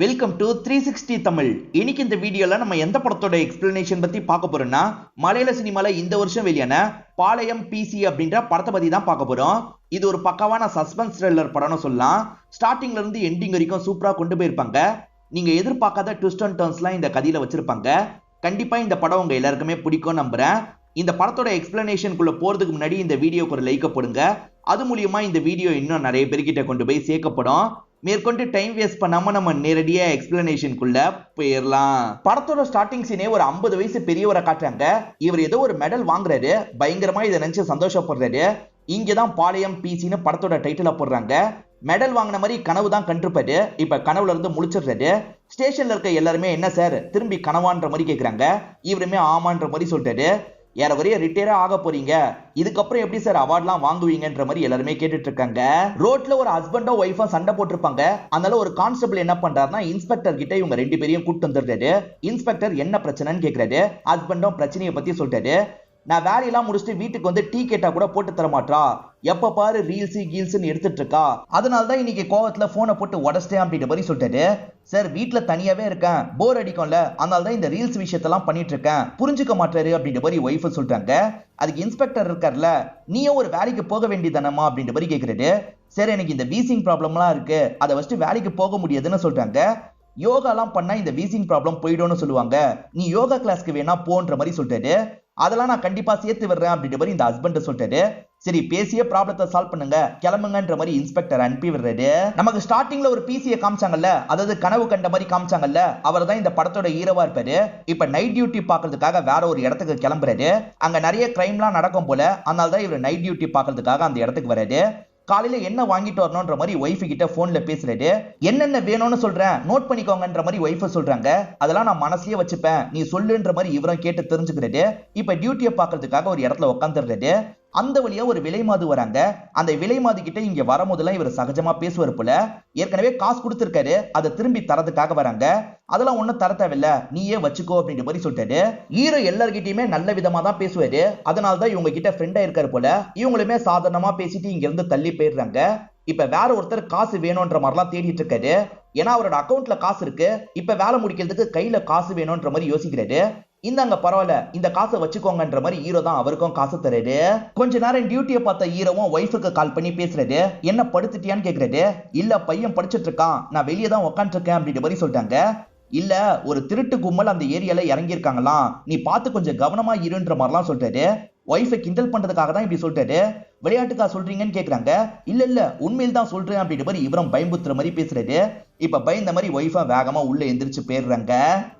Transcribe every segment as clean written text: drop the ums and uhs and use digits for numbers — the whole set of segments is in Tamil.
Welcome to 360 Tamil. இன்னைக்கு இந்த வீடியோல நம்ம எந்த படத்தோட எக்ஸ்பிளனேஷன் பத்தி பார்க்க போறோம்னா, மலையாள சினிமால இந்த வருஷம் வெளியான பாளையம் பிசி அப்படின்ற படத்தை பத்தி தான் பார்க்க போறோம். இது ஒரு பக்காவான சஸ்பென்ஸ் த்ரில்லர் படம்னு சொல்லலாம். ஸ்டார்டிங்ல இருந்து எண்டிங் வரைக்கும் சூப்பரா கொண்டு போயிருப்பாங்க. நீங்க எதிர்பார்க்காத ட்விஸ்ட் அண்ட் டர்ன்ஸ்லாம் இந்த கதையில வச்சிருப்பாங்க. கண்டிப்பா இந்த படம் உங்க எல்லாருக்குமே பிடிக்கும் நம்புறேன். இந்த படத்தோட எக்ஸ்பிளனேஷனுக்குள்ள போறதுக்கு முன்னாடி இந்த வீடியோக்கு ஒரு லைக் போடுங்க. அது மூலியமா இந்த வீடியோ இன்னும் நிறைய பேர்கிட்ட கொண்டு போய் சேர்க்கப்படும். மேற்கொண்டு டைம் வேஸ்ட் பண்ணாம நம்ம நேரடியா எக்ஸ்பிளனேஷனுக்குள்ள போயிடலாம். படத்தோட ஸ்டார்டிங் சீனே ஒரு 50 வயசு பெரியவரை காட்டுறாங்க. இவர் ஏதோ ஒரு மெடல் வாங்குறாரு. பயங்கரமா இதை நினைச்சு சந்தோஷப்படுறாரு. இங்கதான் பாளையம் பிசின்னு படத்தோட டைட்டில போடுறாங்க. மெடல் வாங்கின மாதிரி கனவு தான் கண்டிருப்பாரு. இப்ப கனவுல இருந்து முழிச்சிடுறாரு. ஸ்டேஷன்ல இருக்க எல்லாருமே என்ன சார் திரும்பி கனவான்ற மாதிரி கேக்குறாங்க. இவருமே ஆமான்ற மாதிரி சொல்லிட்டாரு. ஏறவரைய ரிட்டையரா ஆக போறீங்க, இதுக்கப்புறம் எப்படி சார் அவார்ட்லாம் வாங்குவீங்கன்ற மாதிரி எல்லாருமே கேட்டுட்டு இருக்காங்க. ரோட்ல ஒரு ஹஸ்பண்டோ ஒய்ஃபோ சண்டை போட்டிருப்பாங்க. அதனால ஒரு கான்ஸ்டபிள் என்ன பண்றாருன்னா, இன்ஸ்பெக்டர் கிட்ட இவங்க ரெண்டு பேரையும் கூட்டு வந்துடுறாரு. இன்ஸ்பெக்டர் என்ன பிரச்சனைன்னு கேக்குறாரு. ஹஸ்பண்டும் பிரச்சனையை பத்தி சொல்லிட்டாரு. நான் வேலையெல்லாம் முடிச்சுட்டு வீட்டுக்கு வந்து டீ கேட்டா கூட போட்டு தர மாட்டா, எப்ப பாரு ரீல்ஸ் கீல்ஸ்ன்னு எடுத்துட்டு இருக்கா, அதனாலதான் இன்னைக்கு கோவத்துல போனை போட்டு உடச்சிட்டேன் அப்படின்ற மாதிரி சொல்லிட்டாரு. சார் வீட்டுல தனியாவே இருக்கேன், போர் அடிக்கும்ல, அதனாலதான் இந்த ரீல்ஸ் விஷயத்தெல்லாம் பண்ணிட்டு இருக்கேன், புரிஞ்சுக்க மாட்டாரு அப்படின்ற மாதிரி ஒய்ஃப் சொல்றாங்க. அதுக்கு இன்ஸ்பெக்டர் இருக்கார்ல, நீயும் ஒரு வேலைக்கு போக வேண்டியதானமா அப்படின்ற மாதிரி கேக்குறாரு. சரி எனக்கு இந்த வீசிங் ப்ராப்ளம்லாம் இருக்கு, அதை வச்சுட்டு வேலைக்கு போக முடியாதுன்னு சொல்றாங்க. யோகாலாம் பண்ணா இந்த வீசிங் ப்ராப்ளம் போயிடும்னு சொல்லுவாங்க, நீ யோகா கிளாஸ்க்கு வேணா போன்ற மாதிரி சொல்லிட்டாரு. அதெல்லாம் நான் கண்டிப்பா சேர்த்து விடுறேன் அப்படின்ற மாதிரி இந்த ஹஸ்பண்ட் சொல்லிட்டாரு. சரி பேசிய ப்ராப்ளத்தை சால்வ் பண்ணுங்க, கிளம்புங்கன்ற மாதிரி இன்ஸ்பெக்டர் அனுப்பி விடுறாரு. நமக்கு ஸ்டார்டிங்ல ஒரு பிசியை காமிச்சாங்கல்ல, அதாவது கனவு கண்ட மாதிரி காமிச்சாங்கல்ல, அவர் தான் இந்த படத்தோட ஹீரோவா இருப்பாரு. இப்ப நைட் டியூட்டி பாக்குறதுக்காக வேற ஒரு இடத்துக்கு கிளம்புறாரு. அங்க நிறைய கிரைம்லாம் நடக்கும் போல, அதனால தான் இவர் நைட் டியூட்டி பாக்குறதுக்காக அந்த இடத்துக்கு வராரு. காலையில என்ன வாங்கிட்டு வரணும்ன்ற மாதிரி ஒய்ஃப் கிட்ட போன்ல பேசுறாரு. என்னென்ன வேணும்னு சொல்றேன் நோட் பண்ணிக்கோங்கன்ற மாதிரி ஒய்ஃப் சொல்றாங்க. அதெல்லாம் நான் மனசுலயே வச்சுப்பேன், நீ சொல்லுன்ற மாதிரி இவரும் கேட்டு தெரிஞ்சுக்கிறாரு. இப்ப டியூட்டியை பாக்குறதுக்காக ஒரு இடத்துல உட்காந்துடுறாரு. அந்த வழியா ஒரு விலைமாது வராங்க. அந்த விலைமாது கிட்ட இங்க வரும்போதெல்லாம் இவர் சகஜமா பேசுவார் போல. ஏற்கனவே காசு கொடுத்திருக்காரு, அதை திரும்பி தரதுக்காக வராங்க. அதெல்லாம் ஒண்ணும் தர தேவையில்ல, நீயே வச்சுக்கோ அப்படின்ற மாதிரி சொல்லிட்டாரு. ஹீரோ எல்லார்கிட்டயுமே நல்ல விதமா தான் பேசுவாரு. அதனாலதான் இவங்க கிட்ட ஃப்ரெண்டா இருக்காரு போல. இவங்களுமே சாதாரணமா பேசிட்டு இங்க இருந்து தள்ளி போயிடுறாங்க. இப்ப வேற ஒருத்தர் காசு வேணும்ன்ற மாதிரிலாம் தேடிட்டு இருக்காரு. ஏன்னா அவரோட அக்கௌண்ட்ல காசு இருக்கு. இப்ப வேலை முடிக்கிறதுக்கு கையில காசு வேணும்ன்ற மாதிரி யோசிக்கிறாரு. இந்தாங்க பரவாயில்ல, இந்த காசை வச்சுக்கோங்கன்ற மாதிரி ஹீரோ தான் அவருக்கும் காசு தராரு. கொஞ்ச நேரம் டியூட்டியை பார்த்த ஹீரோவும் ஒய்ஃபுக்கு கால் பண்ணி பேசுறாரு. என்ன படுத்துட்டியான்னு கேக்குறாரு. இல்ல பையன் படிச்சுட்டு இருக்கான், நான் வெளியே தான் உட்காந்துட்டு இருக்கேன் அப்படின்ற மாதிரி சொல்லிட்டாங்க. இல்ல ஒரு திருட்டு கும்பல் அந்த ஏரியால இறங்கி இருக்காங்களாம், நீ பார்த்து கொஞ்சம் கவனமா இருன்ற மாதிரிலாம் சொல்றாரு. ஒய்ஃபை கிண்டல் பண்றதுக்காக தான் இப்படி சொல்றாரு. விளையாட்டுக்கா சொல்றீங்கன்னு கேக்குறாங்க. இல்ல இல்ல உண்மையில் தான் சொல்றேன் அப்படின்ற மாதிரி இவரும் பயம்புத்துற மாதிரி பேசுறாரு. இப்ப பயந்த மாதிரி ஒய்ஃபா வேகமா உள்ள எந்திரிச்சு போயிடுறாங்க.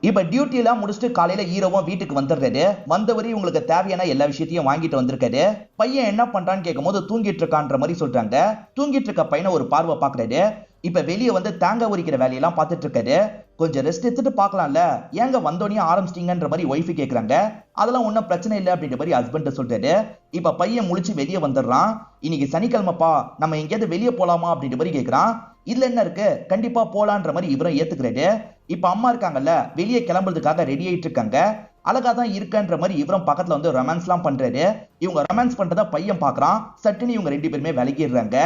இப்ப டியூட்டி எல்லாம் முடிச்சுட்டு காலையில ஹீரோவும் வீட்டுக்கு வந்துடுறாரு. வந்தவரை உங்களுக்கு தேவையான எல்லா விஷயத்தையும் வாங்கிட்டு வந்திருக்காரு. பையன் என்ன பண்றான்னு கேட்கும் போது தூங்கிட்டு இருக்கான்ற மாதிரி சொல்றாங்க. தூங்கிட்டு இருக்க பையனை ஒரு பார்வை பாக்குறாரு. இப்ப வெளியே வந்து தேங்காய் உரிக்கிற வேலையெல்லாம் பார்த்துட்டு இருக்காரு. கொஞ்சம் ரெஸ்ட் எடுத்துட்டு பாக்கலாம்ல, ஏங்க வந்தோடனே ஆரம்பிச்சிட்டீங்கன்ற மாதிரி ஒய்ஃப் கேக்குறாங்க. அதெல்லாம் ஒன்னும் பிரச்சனை இல்லை அப்படின்ற மாதிரி ஹஸ்பண்ட் சொல்றாரு. இப்ப பையன் முழிச்சு வெளியே வந்துடுறான். இன்னைக்கு சனிக்கிழமைப்பா, நம்ம எங்கேயாவது வெளியே போலாமா அப்படின்ற மாதிரி கேக்குறான். இதுல என்ன இருக்கு, கண்டிப்பா போலான்ற மாதிரி இவரும் ஏத்துக்கிறாரு. இப்ப அம்மா இருக்காங்கல்ல, வெளியே கிளம்புறதுக்காக ரெடி ஆயிட்டு இருக்காங்க. அழகா தான் இருக்கன்ற மாதிரி இவரும் பக்கத்துல வந்து ரொமான்ஸ் எல்லாம் பண்றாரு. இவங்க ரொமான்ஸ் பண்றத பையன் பாக்குறான். சட்டுன்னு இவங்க ரெண்டு பேருமே விலகிடுறாங்க.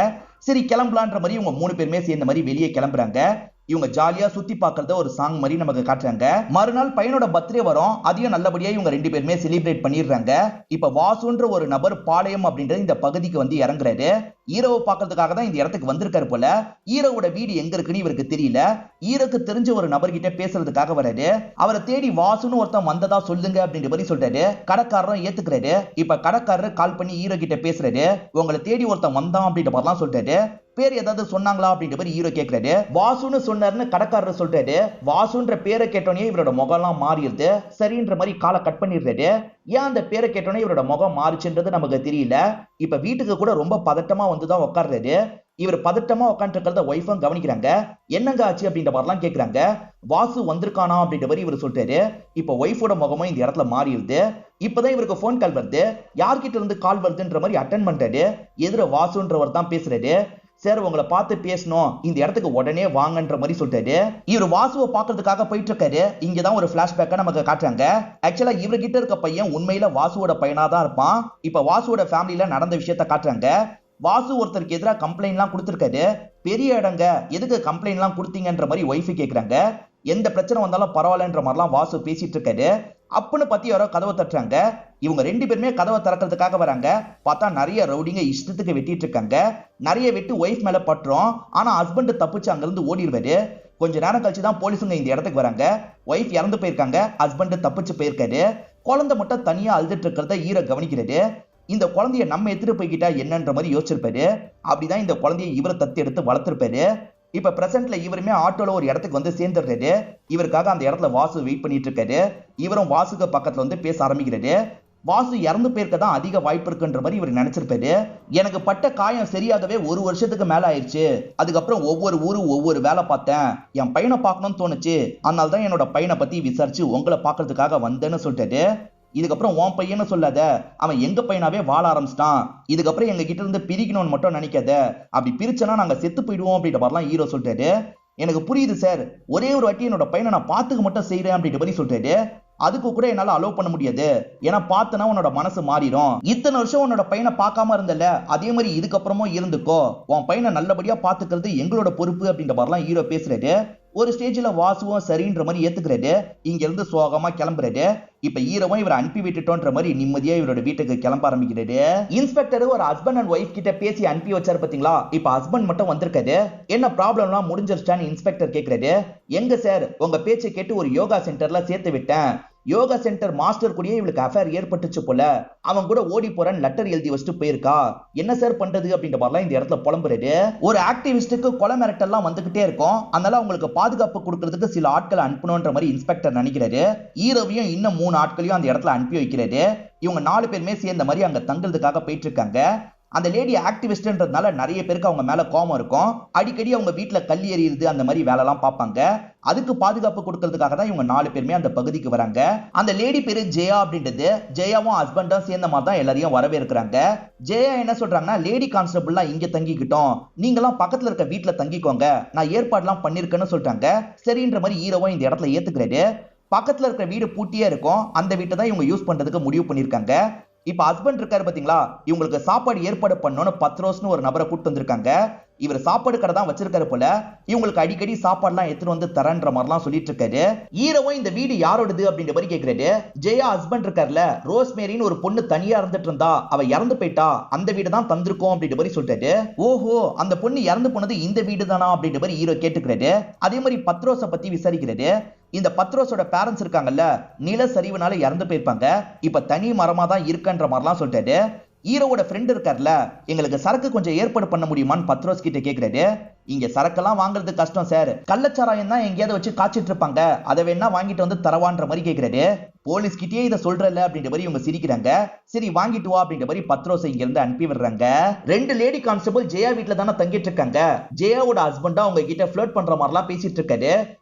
சரி கிளம்பலான்ற மாதிரி இவங்க 3 பேருமே சேர்ந்த மாதிரி வெளியே கிளம்புறாங்க. இவங்க ஜாலியா சுத்தி பாக்குறத ஒரு சாங் மாதிரி நமக்கு காட்டுறாங்க. மறுநாள் பையனோட பர்த்டே வரும். அதையும் நல்லபடியா இவங்க ரெண்டு பேருமே செலிப்ரேட் பண்ணிடுறாங்க. இப்ப வாசுன்ற ஒரு நபர் பாளையம் அப்படின்ற இந்த பகுதிக்கு வந்து இறங்குறாரு. ஹீரோவை பாக்குறதுக்காக தான் இந்த இடத்துக்கு வந்திருக்காரு போல. ஹீரோவோட வீடு எங்க இருக்குன்னு இவருக்கு தெரியல. ஹீரோக்கு தெரிஞ்ச ஒரு நபர்கிட்ட பேசுறதுக்காக வராரு. அவரை தேடி வாசுன்னு ஒருத்தன் வந்ததா சொல்லுங்க அப்படின்ற மாதிரி சொல்றாரு. கடைக்காரரும் ஏத்துக்கிறாரு. இப்ப கடைக்காரர் கால் பண்ணி ஹீரோ கிட்ட பேசுறாரு. உங்களை தேடி ஒருத்தன் வந்தான் அப்படின்ற மாதிரிலாம் சொல்றாரு. பேர் ஏதாவது சொன்னாங்களா அப்படின்ற மாதிரி ஹீரோ கேக்குறாரு. வாசுன்னு சொன்னாருன்னு கடைக்காரர் சொல்றாரு. வாசுன்ற பேரை கேட்டோன்னே இவரோட முகம்லாம் மாறிடுது. சரின்ற மாதிரி காலை கட் பண்ணிடுறாரு. ஏன் அந்த பேரை கேட்டோன்னே இவரோட முகம் மாறிச்சுன்றது நமக்கு தெரியல. இப்ப வீட்டுக்கு கூட ரொம்ப பதட்டமா வந்துதான் உட்கார்றாரு. இவர் பதட்டமா உட்காந்து இருக்கிறத ஒய்ஃபும் கவனிக்கிறாங்க. என்னங்க ஆச்சு அப்படின்ற மாதிரிலாம் கேக்குறாங்க. வாசு வந்திருக்கானா அப்படின்ற மாதிரி இவர் சொல்றாரு. இப்ப ஒய்ஃபோட முகமும் இந்த இடத்துல மாறிடுது. இப்பதான் இவருக்கு போன் கால் வருது. யார்கிட்ட இருந்து கால் வருதுன்ற மாதிரி அட்டன் பண்றாரு. எதிர வாசுன்றவர் தான் பேசுறாரு. சார் உங்களை பார்த்து பேசணும், இந்த இடத்துக்கு உடனே வாங்கன்ற மாதிரி சொல்றாரு. இவர் வாசுவை பாக்குறதுக்காக போயிட்டு இருக்காரு. இங்கதான் ஒரு பிளாஷ்பேக்கை நமக்கு காட்டுறாங்க. ஆக்சுவலா இவர்கிட்ட இருக்க பையன் உண்மையில வாசுவோட பையனா தான் இருப்பான். இப்ப வாசுவோட ஃபேமிலியில நடந்த விஷயத்த காட்டுறாங்க. வாசு ஒருத்தருக்கு எதிராக கம்ப்ளைண்ட்லாம் கொடுத்துருக்காரு. பெரிய இடங்க, எதுக்கு கம்ப்ளைண்ட்லாம் கொடுத்தீங்கன்ற மாதிரி ஒய்ஃபு கேட்குறாங்க. எந்த பிரச்சனை வந்தாலும் பரவாயில்லன்ற மாதிரிலாம் வாசு பேசிட்டு இருக்காரு. அப்பன்னு பத்தி யாரோ கதவை தட்டுறாங்க. இவங்க 2 பேருமே கதவை திறக்கிறதுக்காக வராங்க. பார்த்தா நிறைய ரவுடிங்க இஷ்டத்துக்கு வெட்டிட்டு இருக்காங்க. நிறைய வெட்டு ஒய்ஃப் மேல பட்டுரும். ஆனா ஹஸ்பண்ட் தப்பிச்சு அங்கிருந்து ஓடிடுவாரு. கொஞ்ச நேரம் கழிச்சு தான் போலீஸுங்க இந்த இடத்துக்கு வராங்க. ஒய்ஃப் இறந்து போயிருக்காங்க, ஹஸ்பண்ட் தப்பிச்சு போயிருக்காரு. குழந்தை மட்டும் தனியா அழுதுட்டு இருக்கிறத ஹீரோ கவனிக்கிறாரு. இந்த குழந்தைய நம்ம எடுத்துட்டு போய்கிட்டா என்னன்ற மாதிரி யோசிச்சிருப்பாரு. அப்படிதான் இந்த குழந்தைய இவரை தத்து எடுத்து வளர்த்திருப்பாரு. இப்ப பிரசன்ட்ல இவருமே ஆட்டோல ஒரு இடத்துக்கு வந்து சேர்ந்துடுறாரு. இவருக்காக அந்த இடத்துல வாசு வெயிட் பண்ணிட்டு இருக்காரு. இவரும் வாசுக்கு பக்கத்துல வந்து பேச ஆரம்பிக்கிறாரு. வாசு இறந்து போயிருக்க தான் அதிக வாய்ப்பு இருக்குன்ற மாதிரி இவர் நினைச்சிருப்பாரு. எனக்கு பட்ட காயம் சரியாகவே 1 வருஷத்துக்கு மேல ஆயிடுச்சு. அதுக்கப்புறம் ஒவ்வொரு ஊரும் ஒவ்வொரு வேலை பார்த்தேன். என் பையனை பார்க்கணும்னு தோணுச்சு. அதனால தான் என்னோட பையனை பத்தி விசாரிச்சு உங்களை பார்க்கறதுக்காக வந்தேன்னு சொல்லிட்டாரு. இதுக்கப்புறம் உன் பையன்னு சொல்லாத, அவன் எங்க பையனாவே வாழ ஆரம்பிச்சிட்டான். இதுக்கப்புறம் எங்க கிட்ட இருந்து பிரிக்கணும்னு மட்டும் நினைக்காத. அப்படி பிரிச்சனா நாங்க செத்து போயிடுவோம் அப்படின்ற மாதிரிலாம் ஹீரோ சொல்லிட்டாரு. எனக்கு புரியுது சார், ஒரே ஒரு வாட்டி என்னோட பையனை நான் பார்த்துக்க மட்டும் செய்யறேன் அப்படின்ற மாதிரி சொல்லிட்டாரு. அதுக்கு கூட என்னால அலோவ் பண்ண முடியாது. ஏன்னா பார்த்தனா உன்னோட மனசு மாறிடும். இத்தனை வருஷம் உன்னோட பையனை பார்க்காம இருந்தல, அதே மாதிரி இதுக்கப்புறமும் இருந்துக்கோ. உன் பையனை நல்லபடியா பாத்துக்கிறது எங்களோட பொறுப்பு அப்படின்ற மாதிரிலாம் ஹீரோ பேசுறாரு. ஒரு ஸ்டேஜ்ல வாசுவும் சரின்ற மாதிரி ஏத்துக்கிறாரு. இங்க இருந்து சோகமா கிளம்புறாரு. இப்ப ஹீரோவும் இவரை அனுப்பி விட்டுட்டோன்ற மாதிரி நிம்மதியா இவரோட வீட்டுக்கு கிளம்ப ஆரம்பிக்கிறாரு. இன்ஸ்பெக்டர் ஒரு ஹஸ்பண்ட் அண்ட் ஒய்ஃப் கிட்ட பேசி அனுப்பி வச்சாரு பாத்தீங்களா. இப்ப ஹஸ்பண்ட் மட்டும் வந்திருக்காரு. என்ன ப்ராப்ளம்லாம் முடிஞ்சிருச்சான்னு இன்ஸ்பெக்டர் கேக்குறாரு. எங்க சார், உங்க பேச்சை கேட்டு ஒரு யோகா சென்டர்ல சேர்த்து விட்டேன். யோகா சென்டர் மாஸ்டர் கூடயே இவளுக்கு அஃபேர் ஏற்பட்டுச்சு போல. அவன் கூட ஓடி போறேன்னு லெட்டர் எழுதி வச்சுட்டு போயிருக்கா. என்ன சார் பண்றது அப்படின்ற மாதிரிலாம் இந்த இடத்துல புலம்புறாரு. ஒரு ஆக்டிவிஸ்டுக்கு கொலை மிரட்டெல்லாம் வந்துகிட்டே இருக்கும். அதனால அவங்களுக்கு பாதுகாப்பு கொடுக்கறதுக்கு சில ஆட்களை அனுப்பணும்ன்ற மாதிரி இன்ஸ்பெக்டர் நினைக்கிறாரு. ஹீரோவையும் இன்னும் 3 ஆட்களையும் அந்த இடத்துல அனுப்பி வைக்கிறாரு. இவங்க 4 பேருமே சேர்ந்த மாதிரி அங்க தங்குறதுக்காக போயிட்டு இருக்காங்க. அந்த லேடி ஆக்டிவிஸ்ட்ன்றதுனால நிறைய பேருக்கு அவங்க மேல கோபம் இருக்கும். அடிக்கடி அவங்க வீட்டுல கல் எறியுது அந்த மாதிரி வேலைலாம் பார்ப்பாங்க. அதுக்கு பாதுகாப்பு கொடுக்கறதுக்காக தான் இவங்க 4 பேருமே அந்த பகுதிக்கு வராங்க. அந்த லேடி பேரு ஜெயா அப்படின்றது. ஜெயாவும் ஹஸ்பண்டும் சேர்ந்த மாதிரி தான் எல்லாரையும் வரவேற்கிறாங்க. ஜெயா என்ன சொல்றாங்கன்னா, லேடி கான்ஸ்டபிள்லாம் இங்க தங்கிக்கிட்டோம், நீங்களாம் பக்கத்துல இருக்க வீட்டுல தங்கிக்கோங்க, நான் ஏற்பாடுலாம் பண்ணிருக்கேன்னு சொல்றாங்க. சரின்ற மாதிரி ஹீரோவும் இந்த இடத்துல ஏத்துக்கிறாரு. பக்கத்துல இருக்கிற வீடு பூட்டியே இருக்கும். அந்த வீட்டை தான் இவங்க யூஸ் பண்றதுக்கு முடிவு பண்ணிருக்காங்க. இப்ப ஹஸ்பண்ட் இருக்காரு பாத்தீங்களா, இவங்களுக்கு சாப்பாடு ஏற்பாடு பண்ணணும்னு பத்ரோஸ்னு ஒரு நபரை கூட்டு வந்திருக்காங்க. இவர் சாப்பாடு கடை தான் வச்சிருக்காரு போல. இவங்களுக்கு அடிக்கடி சாப்பாடுலாம் எடுத்துட்டு வந்து தரன்ற மாதிரிலாம் சொல்லிட்டு இருக்காரு. ஹீரோவும் இந்த வீடு யாரோடது அப்படின்ற மாதிரி கேக்குறாரு. ஜெயா ஹஸ்பண்ட் இருக்காருல, ரோஸ்மேரின்னு ஒரு பொண்ணு தனியா இருந்துட்டு இருந்தா, அவ இறந்து போயிட்டா, அந்த வீடு தான் தந்திருக்கோம் அப்படின்ற மாதிரி சொல்லிட்டாரு. ஓஹோ, அந்த பொண்ணு இறந்து போனது இந்த வீடு தானா அப்படின்ற மாதிரி ஹீரோ கேட்டுக்கிறாரு. அதே மாதிரி பத்ரோஸை பத்தி விசாரிக்கிறாரு. இந்த பத்ரோஸோட பேரண்ட்ஸ் இருக்காங்கல்ல, நில சரிவுனால இறந்து போயிருப்பாங்க. இப்ப தனி மரமா தான் இருக்குன்ற மாதிரிலாம் சொல்லிட்டாரு. ஹீரோவோட ஃப்ரெண்ட் இருக்கார்ல, எங்களுக்கு சரக்கு கொஞ்சம் ஏற்பாடு பண்ண முடியுமான்னு பத்ரோஸ் கிட்ட கேக்குறாரு. இங்க சரக்கெல்லாம் வாங்குறது கஷ்டம் சார், கள்ளச்சாராயம் தான் எங்கேயாவது வச்சு காய்ச்சிட்டு இருப்பாங்க, அதை வேணா வாங்கிட்டு வந்து தரவான்ற மாதிரி கேக்குறாரு. போலீஸ் கிட்டே இதை சொல்றல அப்படின்ற மாதிரி இவங்க சிரிக்கிறாங்க. சரி வாங்கிட்டு வா அப்படின்ற மாதிரி பத்ரோஸ் இங்க இருந்து அனுப்பி விடுறாங்க. 2 லேடி கான்ஸ்டபிள் ஜெயா வீட்டுல தானே தங்கிட்டு இருக்காங்க. ஜெயாவோட ஹஸ்பண்டா அவங்க கிட்ட ஃபிளர்ட் பண்ற மாதிரிலாம் பேசிட்டு இருக்காரு.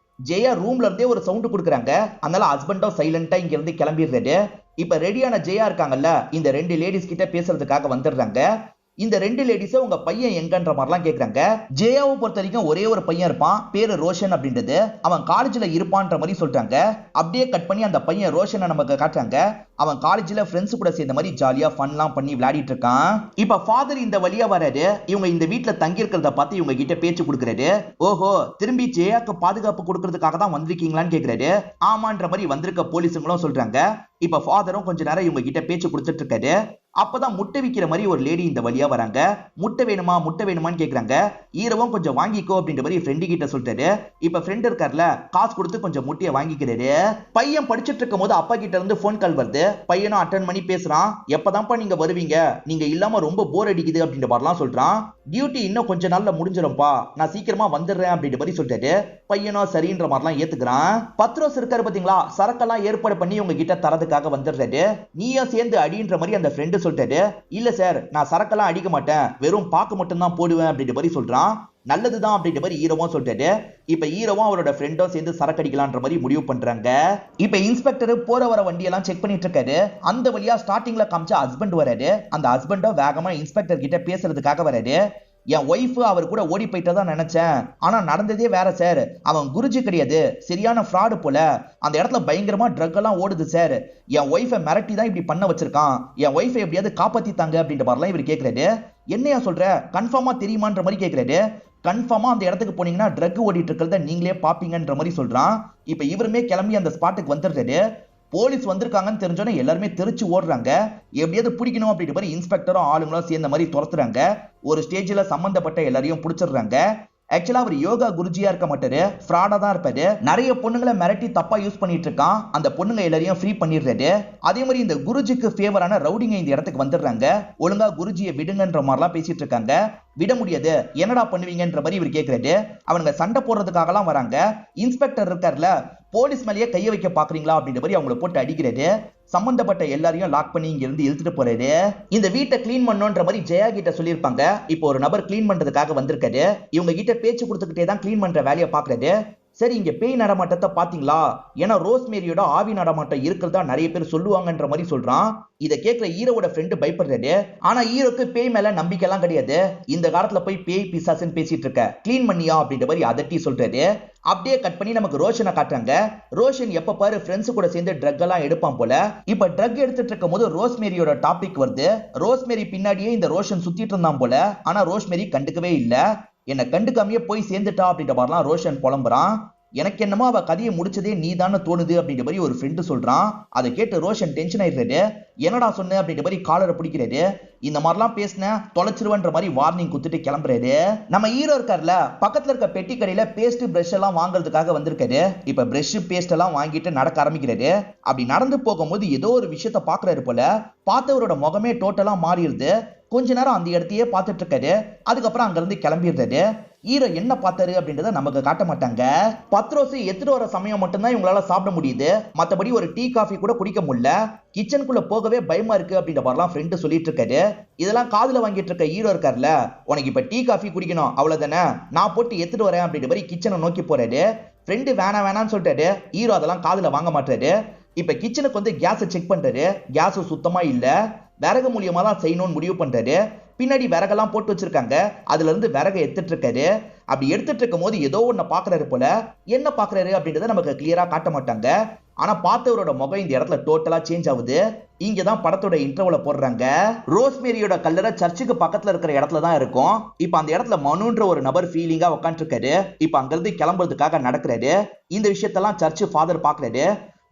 ஜெயா ரூம்ல இருந்தே ஒரு சவுண்ட் கொடுக்குறாங்க. அதனால ஹஸ்பண்டும் சைலண்டா இங்க இருந்து கிளம்பிடுறாரு. இப்ப ரெடியான ஜெயா இருக்காங்கல்ல, இந்த 2 லேடிஸ் கிட்ட பேசுறதுக்காக வந்துடுறாங்க. இந்த 2 லேடிஸை உங்க பையன் எங்கன்ற மாதிரிலாம் கேக்குறாங்க. ஜெயாவை பொறுத்த வரைக்கும் ஒரே ஒரு பையன் இருப்பான், பேரு ரோஷன் அப்படின்றது. அவன் காலேஜ்ல இருப்பான்ற மாதிரி சொல்றாங்க. அப்படியே கட் பண்ணி அந்த பையன் ரோஷனை நமக்கு காட்டுறாங்க. அவன் காலேஜ்ல ஃப்ரெண்ட்ஸ் கூட சேர்ந்த மாதிரி ஜாலியா ஃபன்லாம் பண்ணி விளையாடிட்டு இருக்கான். இப்ப ஃபாதர் இந்த வழியா வராரு. இவங்க இந்த வீட்டுல தங்கி இருக்கிறத பார்த்து இவங்க கிட்ட பேச்சு கொடுக்குறாரு. ஓஹோ, திரும்பி ஜெயாக்கு பாதுகாப்பு கொடுக்கறதுக்காக தான் வந்திருக்கீங்களான்னு கேக்குறாரு. ஆமான்ற மாதிரி வந்திருக்க போலீஸுங்களும் சொல்றாங்க. இப்ப ஃபாதரும் கொஞ்ச நேரம் இவங்க கிட்ட பேச்சு கொடுத்துட்டு இருக்காரு. அப்பதான் முட்டை விக்கிற மாதிரி ஒரு லேடி இந்த வழியா வராங்க. முட்டை வேணுமா முட்டை வேணுமான்னு கேக்குறாங்க. ஹீரோவும் கொஞ்சம் வாங்கிக்கோ அப்படின்ற மாதிரி ஃப்ரெண்டு கிட்ட சொல்லிட்டாரு. இப்ப ஃப்ரெண்ட் இருக்கார்ல, காசு கொடுத்து கொஞ்சம் முட்டையை வாங்கிக்கிறாரு. பையன் படிச்சுட்டு இருக்கும் போது அப்பா கிட்ட இருந்து போன் கால் வருது. பையனும் அட்டன் பண்ணி பேசுறான். எப்பதான்ப்பா நீங்க வருவீங்க, நீங்க இல்லாம ரொம்ப போர் அடிக்குது அப்படின்ற மாதிரிலாம் சொல்றான். டியூட்டி இன்னும் கொஞ்ச நாள்ல முடிஞ்சிரும்பா, நான் சீக்கிரமா வந்துடுறேன் அப்படின்ற மாதிரி சொல்லிட்டாரு. பையனும் சரின்ற மாதிரிலாம் ஏத்துக்கிறான். பத்ரோஸ் இருக்காரு பாத்தீங்களா, சரக்கெல்லாம் ஏற்பாடு பண்ணி உங்க கிட்ட தரதுக்காக வந்துடுறாரு. நீயும் சேர்ந்து அடின்ற மாதிரி அந்த ஃப்ரெண்டு சொல்லிட்டாரு. இல்ல சார், நான் சரக்கெல்லாம் அடிக்க மாட்டேன், வெறும் பாக்கு மட்டும் தான் போடுவேன் அப்படின்ற மாதிரி சொல்றான். நல்லதுதான் அப்படின்ற மாதிரி ஹீரோவும் சொல்லிட்டாரு. இப்ப ஹீரோவும் அவரோட ஃப்ரெண்டும் சேர்ந்து சரக்கு அடிக்கலான்ற மாதிரி முடிவு பண்றாங்க. இப்ப இன்ஸ்பெக்டர் போற வர வண்டியெல்லாம் செக் பண்ணிட்டு இருக்காரு. அந்த வழியா ஸ்டார்டிங்ல காமிச்ச ஹஸ்பண்ட் வராரு. அந்த ஹஸ்பண்டும் வேகமா இன்ஸ்பெக்டர் கிட்ட பேசுறதுக்காக வராரு. என் ஒய்ஃப் அவர் கூட ஓடி போயிட்டதான் நினைச்சேன், ஆனா நடந்ததே வேற சார். அவன் குருஜி கிடையாது, சரியான ஃப்ராடு போல. அந்த இடத்துல பயங்கரமா ட்ரக் எல்லாம் ஓடுது சார். என் ஒய்ஃபை மிரட்டி தான் இப்படி பண்ண வச்சிருக்கான். என் ஒய்ஃபை எப்படியாவது காப்பாத்தித்தாங்க அப்படின்ற மாதிரிலாம் இவர் கேட்கிறாரு. என்னையா சொல்ற, கன்ஃபார்மா தெரியுமான்ற மாதிரி கேக்குறாரு. கன்ஃபார்மா அந்த இடத்துக்கு போனீங்கன்னா ட்ரக் ஓடிட்டு இருக்கிறத நீங்களே பாப்பீங்கன்ற மாதிரி சொல்றான். இப்ப இவருமே கிளம்பி அந்த ஸ்பாட்டுக்கு வந்துடுறாரு. போலீஸ் வந்திருக்காங்கன்னு தெரிஞ்சோன்னே எல்லாருமே தெரிச்சு ஓடுறாங்க. எப்படியாவது பிடிக்கணும் அப்படின்ற மாதிரி இன்ஸ்பெக்டரும் ஆளுங்களும் சேர்ந்த மாதிரி துரத்துறாங்க. ஒரு ஸ்டேஜ்ல சம்பந்தப்பட்ட எல்லாரையும் பிடிச்சிடுறாங்க. ஆக்சுவலா அவர் யோகா குருஜியா இருக்க மாட்டாரு, ஃப்ராடா தான் இருப்பாரு. நிறைய பொண்ணுங்களை மிரட்டி தப்பா யூஸ் பண்ணிட்டு இருக்கான். அந்த பொண்ணுங்க எல்லாரையும் ஃப்ரீ பண்ணிடுறாரு. அதே மாதிரி இந்த குருஜிக்கு ஃபேவரான ரவுடிங்க இந்த இடத்துக்கு வந்துடுறாங்க. ஒழுங்கா குருஜியை விடுங்கன்ற மாதிரிலாம் பேசிட்டு இருக்காங்க. விட முடியாது, என்னடா பண்ணுவீங்கன்ற மாதிரி இவர் கேட்கிறாரு. அவனுங்க சண்டை போடுறதுக்காகலாம் வராங்க. இன்ஸ்பெக்டர் இருக்கார்ல, போலீஸ் மேலேயே கைய வைக்க பாக்குறீங்களா அப்படின்ற மாதிரி அவங்கள போட்டு அடிக்கிறாரு. சம்பந்தப்பட்ட எல்லாரையும் லாக் பண்ணி இங்க இருந்து இழுத்துட்டு போறாரு. இந்த வீட்டை கிளீன் பண்ணணும்ன்ற மாதிரி ஜெயா கிட்ட சொல்லியிருப்பாங்க. இப்போ ஒரு நபர் கிளீன் பண்றதுக்காக வந்திருக்காரு. இவங்க கிட்ட பேச்சு கொடுத்துக்கிட்டே தான் கிளீன் பண்ற வேலையை பாக்குறாரு. சரி, இங்க பேய் நடமாட்டத்தை பாத்தீங்களா? ஏன்னா ரோஸ்மேரியோட ஆவி நடமாட்டம் இருக்கிறதா நிறைய பேர் சொல்லுவாங்கன்ற மாதிரி சொல்றான். இதை கேட்கிற ஹீரோவோட ஃப்ரெண்டு பயப்படுறாரு. ஆனா ஹீரோக்கு பேய் மேல நம்பிக்கை எல்லாம் கிடையாது. இந்த காலத்துல போய் பேய் பிசாசுன்னு பேசிட்டு இருக்க, கிளீன் பண்ணியா அப்படின்ற மாதிரி அதட்டி சொல்றாரு. அப்படியே கட் பண்ணி நமக்கு ரோஷனை காட்டுறாங்க. ரோஷன் எப்ப பாரு ஃப்ரெண்ட்ஸ் கூட சேர்ந்து ட்ரக் எல்லாம் எடுப்பான் போல. இப்ப ட்ரக் எடுத்துட்டு இருக்கும் போது ரோஸ்மேரியோட டாபிக் வருது. ரோஸ்மேரி பின்னாடியே இந்த ரோஷன் சுத்திட்டு இருந்தான் போல. ஆனா ரோஸ்மேரி கண்டுக்கவே இல்ல. என்ன கண்டுக்காமையே போய் சேர்ந்துட்டா அப்படின்ற மாதிரிலாம் ரோஷன் புலம்புறான். எனக்கு என்னமோ அவ கதையை முடிச்சதே நீதான்னு தோணுது அப்படின்ற மாதிரி ஒரு ஃப்ரெண்டு சொல்றான். அதை கேட்டு ரோஷன் டென்ஷன் ஆயிடுறாரு. என்னடா சொன்ன அப்படின்ற மாதிரி காலரை பிடிக்கிறாரு. இந்த மாதிரிலாம் பேசின தொலைச்சிருவன்ற மாதிரி வார்னிங் குத்துட்டு கிளம்புறாரு. நம்ம ஹீரோ இருக்கார்ல, பக்கத்துல இருக்க பெட்டி கடையில பேஸ்ட் பிரஷ் எல்லாம் வாங்குறதுக்காக வந்திருக்காரு. இப்ப பிரஷ் பேஸ்ட் எல்லாம் வாங்கிட்டு நடக்க ஆரம்பிக்கிறாரு. அப்படி நடந்து போகும்போது ஏதோ ஒரு விஷயத்த பாக்குறாரு போல. பார்த்தவரோட முகமே டோட்டலா மாறிடுது. கொஞ்ச நேரம் அந்த இடத்தையே பார்த்துட்டு இருக்காரு. அதுக்கப்புறம் அங்க இருந்து கிளம்பிடுறாரு. ஹீரோ என்ன பார்த்தாரு அப்படின்றத நமக்கு காட்ட மாட்டாங்க. பத்ரோஸ் எடுத்துட்டு வர சமயம் மட்டும்தான் இவங்களால சாப்பிட முடியுது. மத்தபடி ஒரு டீ காஃபி கூட குடிக்க முடியல. கிச்சனுக்குள்ள போகவே பயமா இருக்கு அப்படின்ற மாதிரிலாம் ஃப்ரெண்டு சொல்லிட்டு இருக்காரு. இதெல்லாம் காதுல வாங்கிட்டு இருக்க ஹீரோ இருக்காருல்ல, உனக்கு இப்ப டீ காஃபி குடிக்கணும் அவ்வளவுதானே, நான் போட்டு எடுத்துட்டு வரேன் அப்படின்ற மாதிரி கிச்சனை நோக்கி போறாரு. ஃப்ரெண்டு வேணான்னு சொல்லிட்டாரு. ஹீரோ அதெல்லாம் காதுல வாங்க மாட்டாரு. இப்ப கிச்சனுக்கு வந்து கேஸை செக் பண்றாரு. கேஸ் சுத்தமா இல்ல. விறகு மூலியமா தான் செய்யணும்னு முடிவு பண்றாரு. பின்னாடி விறகெல்லாம் போட்டு வச்சிருக்காங்க. அதுல இருந்து விறகை எடுத்துட்டு இருக்காரு. அப்படி எடுத்துட்டு இருக்கும் போது ஏதோ ஒண்ணு பாக்குறாரு போல. என்ன பாக்குறாரு அப்படின்றத நமக்கு கிளியரா காட்ட மாட்டாங்க. ஆனா பார்த்தவரோட முகம் இந்த இடத்துல டோட்டலா சேஞ்ச் ஆகுது. இங்கதான் படத்தோட இன்ட்ரோல போடுறாங்க. ரோஸ்மேரியோட கல்லறை சர்ச்சுக்கு பக்கத்துல இருக்கிற இடத்துல தான் இருக்கும். இப்ப அந்த இடத்துல மனுன்ற ஒரு நபர் ஃபீலிங்கா உட்காந்து இருக்காரு. இப்ப அங்கிருந்து கிளம்புறதுக்காக நடக்கிறாரு. இந்த விஷயத்தெல்லாம் சர்ச்சு ஃபாதர் பாக்குறாரு.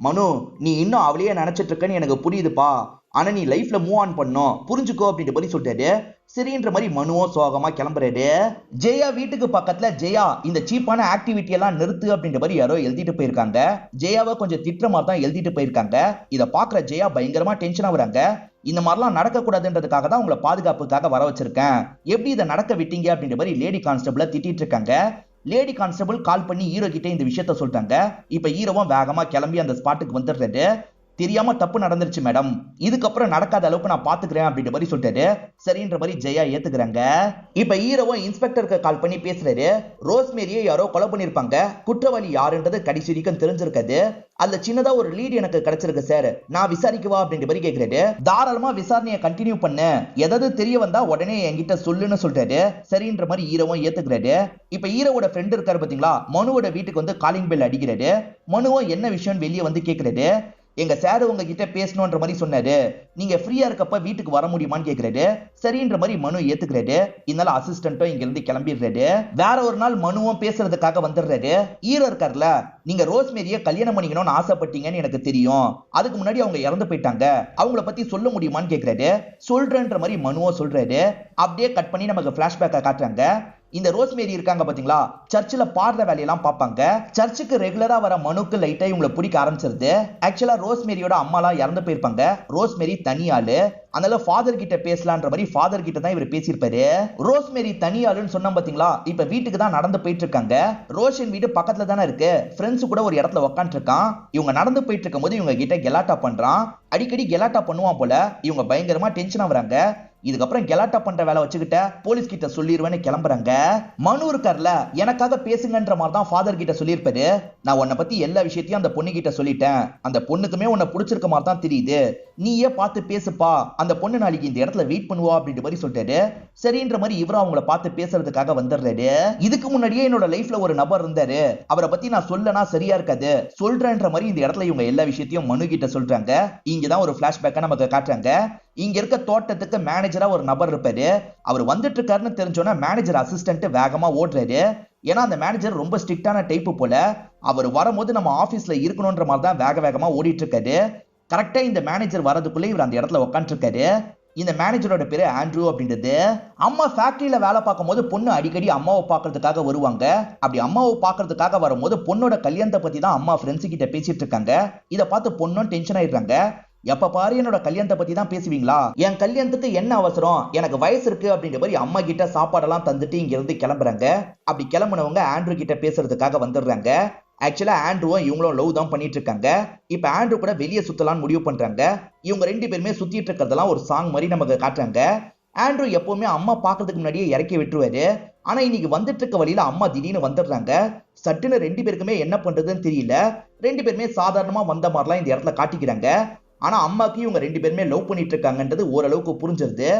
மனு, நீ இன்னும் அவளையே நினைச்சிட்டு இருக்கன்னு எனக்கு புரியுதுப்பா. ஆனா நீ லைஃப்ல மூவ் ஆன் பண்ணும், புரிஞ்சுக்கோ அப்படின்ற மாதிரி சொல்லிட்டாரு. சரின்ற மாதிரி மனுவும் சோகமா கிளம்புறாரு. ஜெயா வீட்டுக்கு பக்கத்துல ஜெயா இந்த சீப்பான ஆக்டிவிட்டி எல்லாம் நிறுத்து அப்படின்ற மாதிரி யாரோ எழுதிட்டு போயிருக்காங்க. ஜெயாவை கொஞ்சம் திட்டுற மாதிரி தான் எழுதிட்டு போயிருக்காங்க. இதை பாக்குற ஜெயா பயங்கரமா டென்ஷன் ஆகுறாங்க. இந்த மாதிரிலாம் நடக்க கூடாதுன்றதுக்காக தான் உங்களை பாதுகாப்புக்காக வர வச்சிருக்கேன், எப்படி இதை நடக்க விட்டீங்க அப்படின்ற மாதிரி லேடி கான்ஸ்டபிள திட்டிட்டு இருக்காங்க. லேடி கான்ஸ்டபிள் கால் பண்ணி ஹீரோ கிட்ட இந்த விஷயத்த சொல்லிட்டாங்க. இப்ப ஹீரோவும் வேகமா கிளம்பி அந்த ஸ்பாட்டுக்கு வந்துடுறாரு. தெரியாம தப்பு நடந்துருச்சு மேடம், இதுக்கப்புறம் நடக்காத அளவுக்கு நான் பாத்துக்கிறேன் அப்படின்ற மாதிரி சொல்லிட்டாரு. சரின்ற மாதிரி ஜெயா ஏத்துக்கிறாங்க. இப்ப ஹீரோவும் இன்ஸ்பெக்டருக்கு கால் பண்ணி பேசுறாரு. ரோஸ்மேரியை யாரோ கொலை பண்ணிருப்பாங்க, குற்றவாளி யாருன்றது கடைசி வரைக்கும் தெரிஞ்சிருக்காது. அதுல சின்னதா ஒரு லீட் எனக்கு கிடைச்சிருக்கு சார், நான் விசாரிக்கவா அப்படின்ற மாதிரி கேட்கிறாரு. தாராளமா விசாரணையை கண்டினியூ பண்ணு, எதாவது தெரிய வந்தா உடனே என்கிட்ட சொல்லுன்னு சொல்றாரு. சரின்ற மாதிரி ஹீரோவும் ஏத்துக்கிறாரு. இப்ப ஹீரோவோட ஃப்ரெண்ட் இருக்காரு பாத்தீங்களா, மனுவோட வீட்டுக்கு வந்து காலிங் பெல் அடிக்கிறாரு. மனுவும் என்ன விஷயம் வெளியே வந்து கேட்கிறாரு. எங்க சார் உங்ககிட்ட பேசணும்ன்ற மாதிரி சொன்னாரு, நீங்க ஃப்ரீயா இருக்கப்ப வீட்டுக்கு வர முடியுமான்னு கேக்குறாரு. சரின்ற மாதிரி மனு ஏத்துக்கிறாரு. இதனால அசிஸ்டன்ட்டும் இங்க இருந்து கிளம்பிடுறாரு. வேற ஒரு நாள் மனுவும் பேசுறதுக்காக வந்துடுறாரு. ஹீரோ இருக்காருல, நீங்க ரோஸ்மேரியை கல்யாணம் பண்ணிக்கணும்னு ஆசைப்பட்டீங்கன்னு எனக்கு தெரியும், அதுக்கு முன்னாடி அவங்க இறந்து போயிட்டாங்க, அவங்கள பத்தி சொல்ல முடியுமான்னு கேக்குறாரு. சொல்றேன்ற மாதிரி மனுவும் சொல்றாரு. அப்படியே கட் பண்ணி நமக்கு பிளாஷ்பேக்கை காட்டுறாங்க. இந்த ரோஸ்மேரி இருக்காங்க பாத்தீங்களா, சர்ச்சில் பாடுற வேலையெல்லாம் பார்ப்பாங்க. சர்ச்சுக்கு ரெகுலரா வர மனுக்கு லைட்டா இவங்களை பிடிக்க ஆரம்பிச்சிருது. ஆக்சுவலா ரோஸ்மேரியோட அம்மாலாம் இறந்து போயிருப்பாங்க. ரோஸ்மேரி தனியாளு, அதனால ஃபாதர் கிட்ட பேசலான்ற மாதிரி ஃபாதர் கிட்ட தான் இவர் பேசியிருப்பாரு. ரோஸ்மேரி தனியாளுன்னு சொன்னா பாத்தீங்களா, இப்ப வீட்டுக்கு தான் நடந்து போயிட்டு இருக்காங்க. ரோஷன் வீடு பக்கத்துல தானே இருக்கு. ஃப்ரெண்ட்ஸ் கூட ஒரு இடத்துல உட்காந்து இருக்கான். இவங்க நடந்து போயிட்டு இருக்கும் போது இவங்க கிட்ட கெலாட்டா பண்றான். அடிக்கடி கெலாட்டா பண்ணுவான் போல. இவங்க பயங்கரமா டென்ஷன் ஆகுறாங்க. இதுக்கப்புறம் கெலாட்டா பண்ற வேலை வச்சுக்கிட்ட போலீஸ் கிட்ட சொல்லிடுவேன்னு கிளம்புறாங்க. மனு இருக்கார்ல, எனக்காக பேசுங்கன்ற மாதிரி தான் ஃபாதர் கிட்ட சொல்லியிருப்பாரு. நான் உன்னை பத்தி எல்லா விஷயத்தையும் அந்த பொண்ணு கிட்ட சொல்லிட்டேன். அந்த பொண்ணுக்குமே உன்னை பிடிச்சிருக்க மாதிரி தான் தெரியுது, நீயே பார்த்து பேசுப்பா, அந்த பொண்ணு நாளைக்கு இந்த இடத்துல வெயிட் பண்ணுவா அப்படின்ற மாதிரி சொல்லிட்டாரு. சரின்ற மாதிரி இவரும் அவங்கள பார்த்து பேசுறதுக்காக வந்துடுறாரு. இதுக்கு முன்னாடியே என்னோட லைஃப்ல ஒரு நபர் இருந்தாரு, அவரை பத்தி நான் சொல்லனா சரியா இருக்காது, சொல்றேன்ற மாதிரி இந்த இடத்துல இவங்க எல்லா விஷயத்தையும் மனு கிட்ட சொல்றாங்க. இங்கதான் ஒரு பிளாஷ்பேக்கை நமக்கு காட்டுறாங்க. இங்க இருக்க தோட்டத்துக்கு மேனேஜரா ஒரு நபர் இருப்பாரு. அவர் வந்துட்டு இருக்காருன்னு தெரிஞ்சோன்னா மேனேஜர் அசிஸ்டன்ட் வேகமா ஓடுறாரு. ஏன்னா அந்த மேனேஜர் ரொம்ப ஸ்ட்ரிக்டான டைப்பு போல. அவர் வரும்போது நம்ம ஆபீஸ்ல இருக்கணும்ன்ற மாதிரி தான் வேக வேகமா ஓடிட்டு இருக்காரு. கரெக்டா இந்த மேனேஜர் வரதுக்குள்ள இவர் அந்த இடத்துல உட்காந்துட்டு இருக்காரு. இந்த மேனேஜரோட பேரு ஆண்ட்ரூ அப்படின்றது. அம்மா ஃபேக்டரியில வேலை பார்க்கும் போது பொண்ணு அடிக்கடி அம்மாவை பார்க்கறதுக்காக வருவாங்க. அப்படி அம்மாவை பார்க்கறதுக்காக வரும்போது பொண்ணோட கல்யாணத்தை பத்தி தான் அம்மா ஃப்ரெண்ட்ஸ் கிட்ட பேசிட்டு இருக்காங்க. இதை பார்த்து பொண்ணும் டென்ஷன் ஆயிடுறாங்க. எப்ப பாரு என்னோட கல்யாணத்தை பத்தி தான் பேசுவீங்களா? என் கல்யாணத்துக்கு என்ன அவசரம், எனக்கு வயசு இருக்கு அப்படின்ற மாதிரி அம்மா கிட்ட சாப்பாடெல்லாம் தந்துட்டு இங்க இருந்து கிளம்புறாங்க. அப்படி கிளம்புனவங்க ஆண்ட்ரூ கிட்ட பேசுறதுக்காக வந்துடுறாங்க. ஆக்சுவலா ஆண்ட்ரூவும் இவங்களும் லவ் தான் பண்ணிட்டு இருக்காங்க. இப்ப ஆண்ட்ரூ கூட வெளியே சுத்தலாம்னு முடிவு பண்றாங்க. இவங்க ரெண்டு பேருமே சுத்திட்டு இருக்கிறதெல்லாம் ஒரு சாங் மாதிரி நமக்கு காட்டுறாங்க. ஆண்ட்ரூ எப்பவுமே அம்மா பாக்குறதுக்கு முன்னாடியே இறக்கி விட்டுருவாரு. ஆனா இன்னைக்கு வந்துட்டு இருக்க வழியில அம்மா திடீர்னு வந்துடுறாங்க. சட்டுன்னு ரெண்டு பேருக்குமே என்ன பண்றதுன்னு தெரியல. ரெண்டு பேருமே சாதாரணமா வந்த மாதிரிலாம் இந்த இடத்துல காட்டிக்கிறாங்க. ஆனா அம்மாக்கு இவங்க ரெண்டு பேருமே லவ் பண்ணிட்டு இருக்காங்கன்றது ஓரளவுக்கு புரிஞ்சிருது.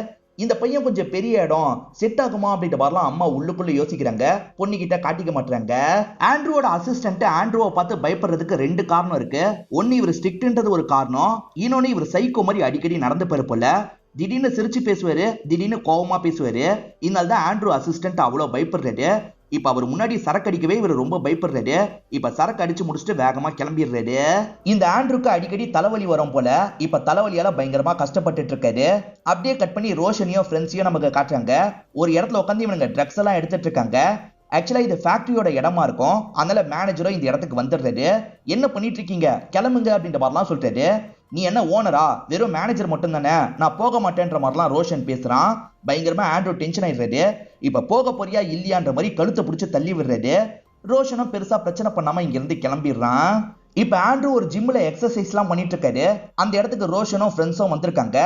இந்த பையன் கொஞ்சம் பெரிய இடம் செட் ஆகுமா அப்படின்ற மாதிரிலாம் அம்மா உள்ளுக்குள்ள யோசிக்கிறாங்க. பொண்ணுகிட்ட காட்டிக்க மாட்டாங்க. ஆண்ட்ரூவோட அசிஸ்டன்ட் ஆண்ட்ரூவை பார்த்து பயப்படுறதுக்கு ரெண்டு காரணம் இருக்கு. ஒன்னு இவர் ஸ்ட்ரிக்ட்ன்றது ஒரு காரணம், இன்னொன்னு இவர் சைக்கோ மாதிரி அடிக்கடி நடந்து போல. திடீர்னு சிரிச்சு பேசுவாரு, திடீர்னு கோவமா பேசுவாரு. இதனால தான் ஆண்ட்ரூ அசிஸ்டன்ட் அவ்வளவு பயப்படுறாரு. இப்ப அவர் முன்னாடி சரக்கு அடிக்கவே இவர் ரொம்ப பயப்படுறாரு. இப்ப சரக்கு அடிச்சு முடிச்சுட்டு வேகமா கிளம்பிடுறாரு. இந்த ஆண்ட்ரூக்கு அடிக்கடி தலைவலி வரும் போல. இப்ப தலைவலியால பயங்கரமா கஷ்டப்பட்டு இருக்காரு. அப்படியே கட் பண்ணி ரோஷனையும் ஃப்ரெண்ட்ஸையும் நமக்கு காட்டுறாங்க. ஒரு இடத்துல உட்காந்து இவனுங்க ட்ரக்ஸ் எல்லாம் எடுத்துட்டு இருக்காங்க. ஆக்சுவலா இது ஃபேக்டரியோட இடமா இருக்கும். அதனால மேனேஜரும் இந்த இடத்துக்கு வந்துடுறாரு. என்ன பண்ணிட்டு இருக்கீங்க, கிளம்புங்க அப்படின்ற மாதிரிலாம் சொல்றாரு. நீ என்ன ஓனரா, வெறும் மேனேஜர் மட்டும் தானே, நான் போக மாட்டேன்ற மாதிரிலாம் ரோஷன் பேசுறான். பயங்கரமா ஆண்ட்ரூ டென்ஷன் ஆயிடுறாரு. இப்ப போக போறியா இல்லையான்ற மாதிரி கழுத்தை பிடிச்சு தள்ளி விடுறாரு. ரோஷனும் பெருசா பிரச்சனை பண்ணாம இங்க இருந்து கிளம்பிடுறான். இப்ப ஆண்ட்ரூ ஒரு ஜிம்ல எக்ஸசைஸ் எல்லாம் பண்ணிட்டு இருக்காரு. அந்த இடத்துக்கு ரோஷனும் ஃப்ரெண்ட்ஸும் வந்திருக்காங்க.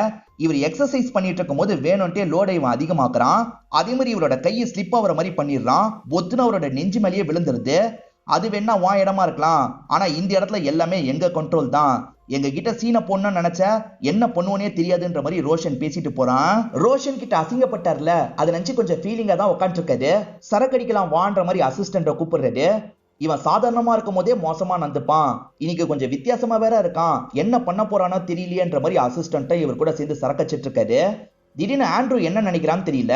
இவர் எக்ஸசைஸ் பண்ணிட்டு இருக்கும் போது வேணும்ட்டே லோடை இவன் அதிகமாக்குறான். அதே மாதிரி இவரோட கையை ஸ்லிப் ஆகிற மாதிரி பண்ணிடுறான். பொத்துன்னு அவரோட நெஞ்சு மேலேயே விழுந்துருது. அது வேணா வா இடமா இருக்கலாம், ஆனா இந்த இடத்துல எல்லாமே எங்க கண்ட்ரோல் தான். எங்க கிட்ட சீனை பொண்ணு நினைச்ச என்ன பண்ணுவனே தெரியாதுன்ற மாதிரி ரோஷன் பேசிட்டு போறான். ரோஷன் கிட்ட அசிங்கப்பட்டார்ல, அதை நினைச்சு கொஞ்சம் ஃபீலிங்கா தான் உட்காந்துட்டு இருக்காரு. சரக்கடிக்கலாம் வான்ற மாதிரி அசிஸ்டன்ட கூப்பிடுறாரு. இவன் சாதாரணமா இருக்கும் போதே மோசமா நடந்துப்பான், இன்னைக்கு கொஞ்சம் வித்தியாசமா வேற இருக்கான், என்ன பண்ண போறானோ தெரியலையேன்ற மாதிரி அசிஸ்டன்ட்டை இவர் கூட சேர்ந்து சரக்கச்சிட்டு இருக்காரு. திடீர்னு ஆண்ட்ரூ என்ன நினைக்கிறான்னு தெரியல,